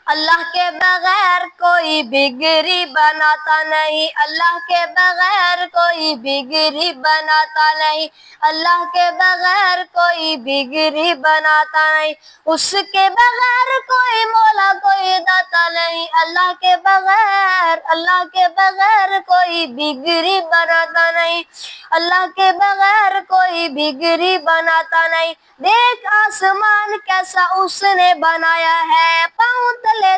اللہ کے بغیر کوئی بگری بناتا نہیں، اللہ کے بغیر کوئی بگری بناتا نہیں، اللہ کے بغیر کوئی بگری بناتا نہیں، اس کے بغیر کوئی مولا کوئی داتا نہیں، اللہ کے بغیر کوئی بگری بناتا نہیں، اللہ کے بغیر کوئی بگری بناتا نہیں۔ دیکھ آسمان کیسا اس نے بنایا ہے، پاؤں تلے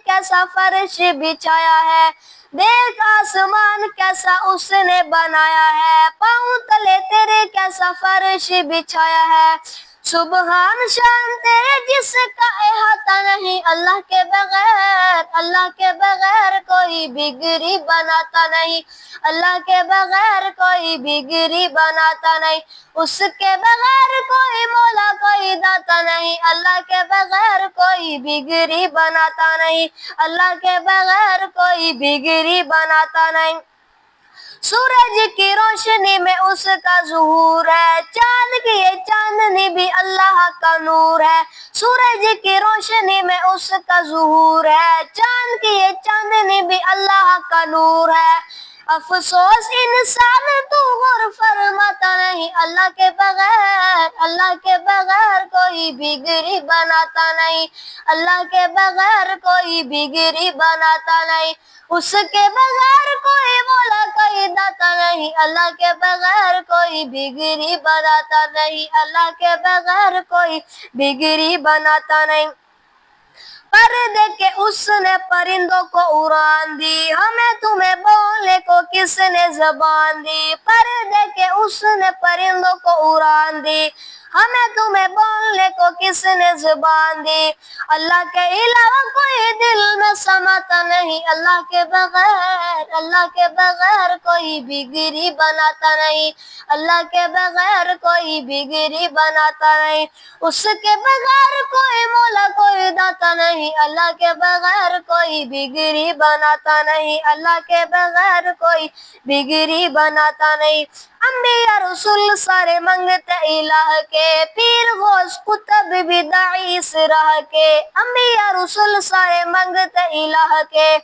کیسا فرش بچھایا ہے، دیکھ آسمان کیسا اس نے بنایا ہے، پاؤں تلے تیرے کیسا فرش بچھایا ہے، سبحان شان تیرے جس کا احاطہ نہیں، اللہ کے بغیر کوئی بگری بناتا نہیں، اللہ کے بغیر کوئی بگری بناتا نہیں، اس کے بغیر کوئی مولا کوئی داتا نہیں، اللہ کے بغیر کوئی بگری بناتا نہیں، اللہ کے بغیر کوئی بگری بناتا نہیں۔ سورج کی روشنی میں اس کا ظہور ہے، چاند کی یہ چاندنی بھی اللہ کا نور ہے، سورج کی روشنی میں اس کا ظہور ہے، چاند کی یہ چاندنی بھی اللہ کا نور ہے، افسوس انسان تو غور فرماتا نہیں، اللہ کے بغیر کوئی بگری بناتا نہیں، اللہ کے بغیر کوئی بگری بناتا نہیں، اس کے بغیر کوئی مولا کوئی داتا نہیں، اللہ کے بغیر کوئی بگری بناتا نہیں، اللہ کے بغیر کوئی بگری بناتا نہیں۔ پردے کے اس نے پرندوں کو اڑان دی، ہمیں تمہیں بولنے کو کس نے زبان دی، پردے کے اس نے پرندوں کو اڑان دی، ہمیں تمہیں بولنے کو کس نے زبان دی، اللہ کے علاوہ کوئی دل میں سماتا نہیں، اللہ کے بغیر کوئی بگری بناتا نہیں، اللہ کے بغیر کوئی بگری بناتا نہیں، اس کے بغیر کوئی مولا کوئی داتا نہیں، اللہ کے بغیر کوئی بگری بناتا نہیں، اللہ کے بغیر کوئی بگری بناتا نہیں۔ انبیاء رسول سارے منگتے الہ کے، پیر غوث قطب بھی داعی اس راہ کے، انبیاء رسول سارے منگتے الہ کے،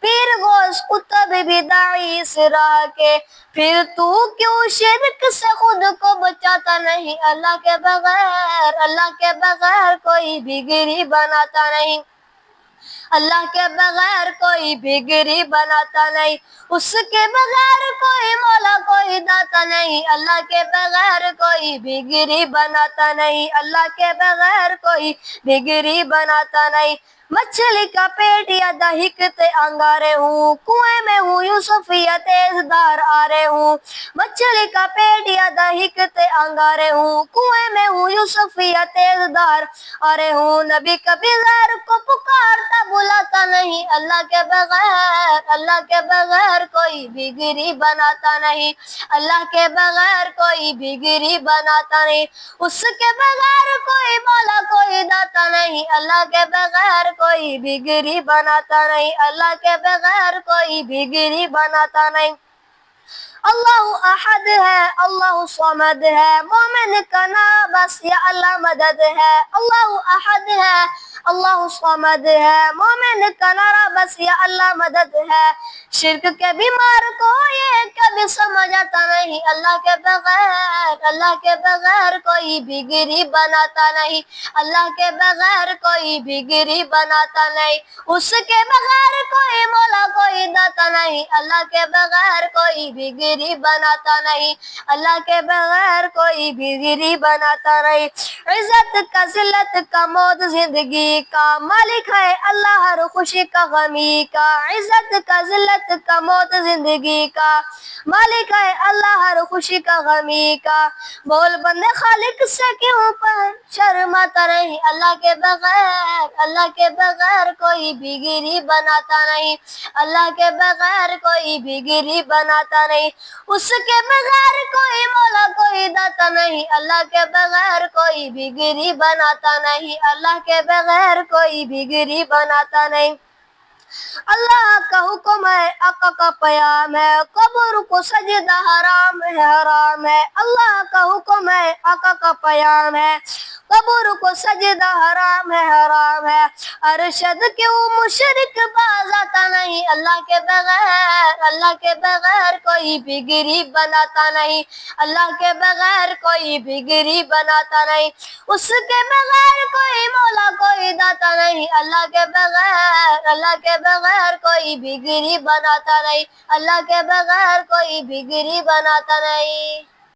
پیر غوث قطب بھی داعی اس راہ کے، پھر تو کیوں شرک سے خود کو بچاتا نہیں، اللہ کے بغیر کوئی بگری بناتا نہیں، اللہ کے بغیر کوئی بگری بناتا نہیں، اس کے بغیر کوئی مولا کوئی داتا نہیں، اللہ کے بغیر کوئی بگری بناتا نہیں، اللہ کے بغیر کوئی بگری بناتا نہیں۔ مچھلی کا پیٹ یا دہکتے انگارے ہوں، کنویں میں ہوں یوسف یا تیز دھار آرے ہوں، مچھلی کا پیٹ یا دہکتے انگارے ہوں، کنویں میں ہوں یوسف یا تیز دھار آرے ہوں، نبی کبھی غیر کو پکارتا بلاتا نہیں، اللہ کے بغیر کوئی بگری بناتا نہیں، اللہ کے بغیر کوئی بگری بناتا نہیں، اس کے بغیر کوئی مولا کوئی داتا نہیں، اللہ کے بغیر کوئی بگری بناتا نہیں، اللہ کے بغیر کوئی بگری بناتا نہیں۔ اللہ احد ہے، اللہ صمد ہے، مومن کا نام بس یا اللہ مدد ہے، اللہ احد ہے، اللہ صمد ہے، مومن کا نعرہ بس یا اللہ مدد ہے، شرک کے بیمار کو یہ کبھی سمجھ آتا نہیں، اللہ کے بغیر کوئی بگری بناتا نہیں، اللہ کے بغیر کوئی بگری بناتا نہیں، اس کے بغیر کوئی مولا کوئی داتا نہیں، اللہ کے بغیر کوئی بگری بناتا نہیں، اللہ کے بغیر کوئی بگری بناتا نہیں۔ عزت کا ذلت کا موت زندگی کا مالک ہے اللہ، ہر خوشی کا غمی کا، عزت کا ذلت کا موت زندگی کا مالک ہے اللہ، ہر خوشی کا غمی کا، بول بندے خالق سے کیوں پر شرماتا نہیں، اللہ کے بغیر کوئی بگری بناتا نہیں، اللہ کے بغیر کوئی بگری بناتا نہیں، اس کے بغیر کوئی مولا کوئی داتا نہیں، اللہ کے بغیر کوئی بگری بناتا نہیں، اللہ کے بغیر کوئی بگری بناتا نہیں۔ اللہ کا حکم ہے، آقا کا پیام ہے، قبر کو سجدہ حرام ہے، اللہ کا حکم ہے، آقا کا پیام ہے، قبر کو سجدہ حرام ہے ارشد کیوں مشرک باز آتا نہیں، اللہ کے بغیر کوئی بھی غریب بناتا نہیں، اللہ کے بغیر کوئی بھی غریب بناتا نہیں، اس کے بغیر کوئی مولا کوئی داتا نہیں، اللہ کے بغیر کوئی بھی غریب بناتا نہیں، اللہ کے بغیر کوئی بھی غریب بناتا نہیں۔